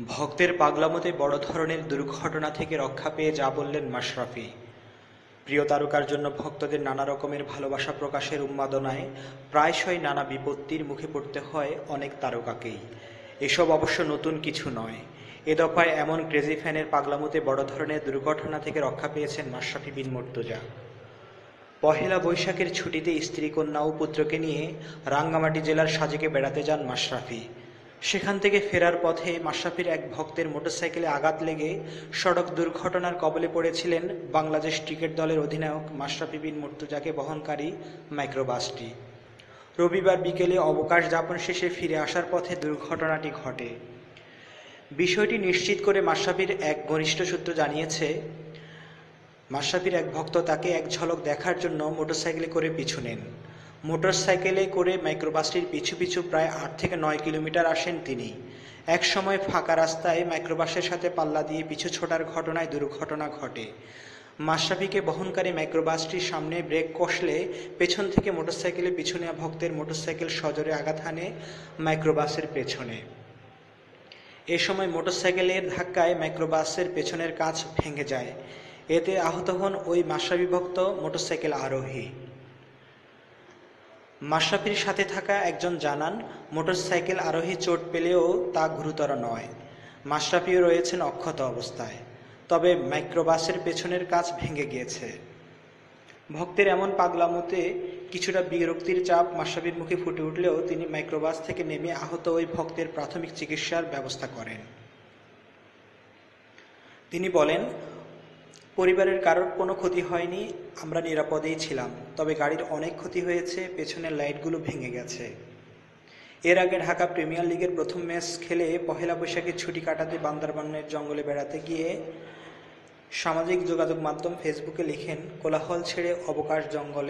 ভক্তের পাগলামোতে বড় ধরনের দুর্ঘটনা থেকে রক্ষা পেয়ে যা বললেন মাশরাফি। প্রিয় তারকার জন্য ভক্তদের নানা রকমের ভালোবাসা প্রকাশের উন্মাদনায় প্রায়শই নানা বিপত্তির মুখে পড়তে হয় অনেক তারকাকেই। এসব অবশ্য নতুন কিছু নয়। এ দফায় এমন ক্রেজি ফ্যানের পাগলামোতে বড় ধরনের দুর্ঘটনা থেকে রক্ষা পেয়েছেন মাশরাফি বিন মুর্তজা। পহেলা বৈশাখের ছুটিতে স্ত্রী কন্যা ও পুত্রকে নিয়ে রাঙ্গামাটি জেলার সাজেকে বেড়াতে যান মাশরাফি। সেখান থেকে ফেরার পথে মাশরাফির এক ভক্তের মোটরসাইকেলে আঘাত লেগে সড়ক দুর্ঘটনার কবলে পড়েছিলেন বাংলাদেশ ক্রিকেট দলের অধিনায়ক মাশরাফি বিন মুর্তজাকে বহনকারী মাইক্রোবাসটি। রবিবার বিকেলে অবকাশ যাপন শেষে ফিরে আসার পথে দুর্ঘটনাটি ঘটে। বিষয়টি নিশ্চিত করে মাশরাফির এক ঘনিষ্ঠ সূত্র জানিয়েছে, মাশরাফির এক ভক্ত তাকে এক ঝলক দেখার জন্য মোটরসাইকেলে করে পিছু নেন। মোটরসাইকেলে করে মাইক্রোবাসটির পিছু পিছু প্রায় ৮ থেকে ৯ কিলোমিটার আসেন তিনি। এক সময় ফাঁকা রাস্তায় মাইক্রোবাসের সাথে পাল্লা দিয়ে পিছু ছোটার ঘটনায় দুর্ঘটনা ঘটে। মাশরাফিকে বহনকারী মাইক্রোবাসটির সামনে ব্রেক কষলে পেছন থেকে মোটরসাইকেলে পিছু নেওয়া ভক্তের মোটরসাইকেল সজোরে আঘাত হানে মাইক্রোবাসের পেছনে। এ সময় মোটরসাইকেলের ধাক্কায় মাইক্রোবাসের পেছনের কাঁচ ভেঙে যায়। এতে আহত হন ওই মাশরাফি ভক্ত মোটরসাইকেল আরোহী। মাশরাফির সাথে থাকা একজন জানান, মোটরসাইকেল আরোহী চোট পেলেও তা গুরুতর নয়। মাশরাফিও রয়েছেন অক্ষত অবস্থায়, তবে মাইক্রোবাসের পেছনের কাঁচ ভেঙে গিয়েছে। ভক্তের এমন পাগলামোতে কিছুটা বিরক্তির চাপ মাশরাফির মুখে ফুটে উঠলেও তিনি মাইক্রোবাস থেকে নেমে আহত ওই ভক্তের প্রাথমিক চিকিৎসার ব্যবস্থা করেন। তিনি বলেন, পরিবারের কারোর কোনো ক্ষতি হয়নি, আমরা নিরাপদেই ছিলাম, তবে গাড়ির অনেক ক্ষতি হয়েছে, পেছনের লাইটগুলো ভেঙে গেছে। এর আগে ঢাকা প্রিমিয়ার লিগের প্রথম ম্যাচ খেলে পহেলা বৈশাখের ছুটি কাটাতে বান্দরবানের জঙ্গলে বেড়াতে গিয়ে সামাজিক যোগাযোগ মাধ্যম ফেসবুকে লিখেন, কোলাহল ছেড়ে অবকাশ জঙ্গলে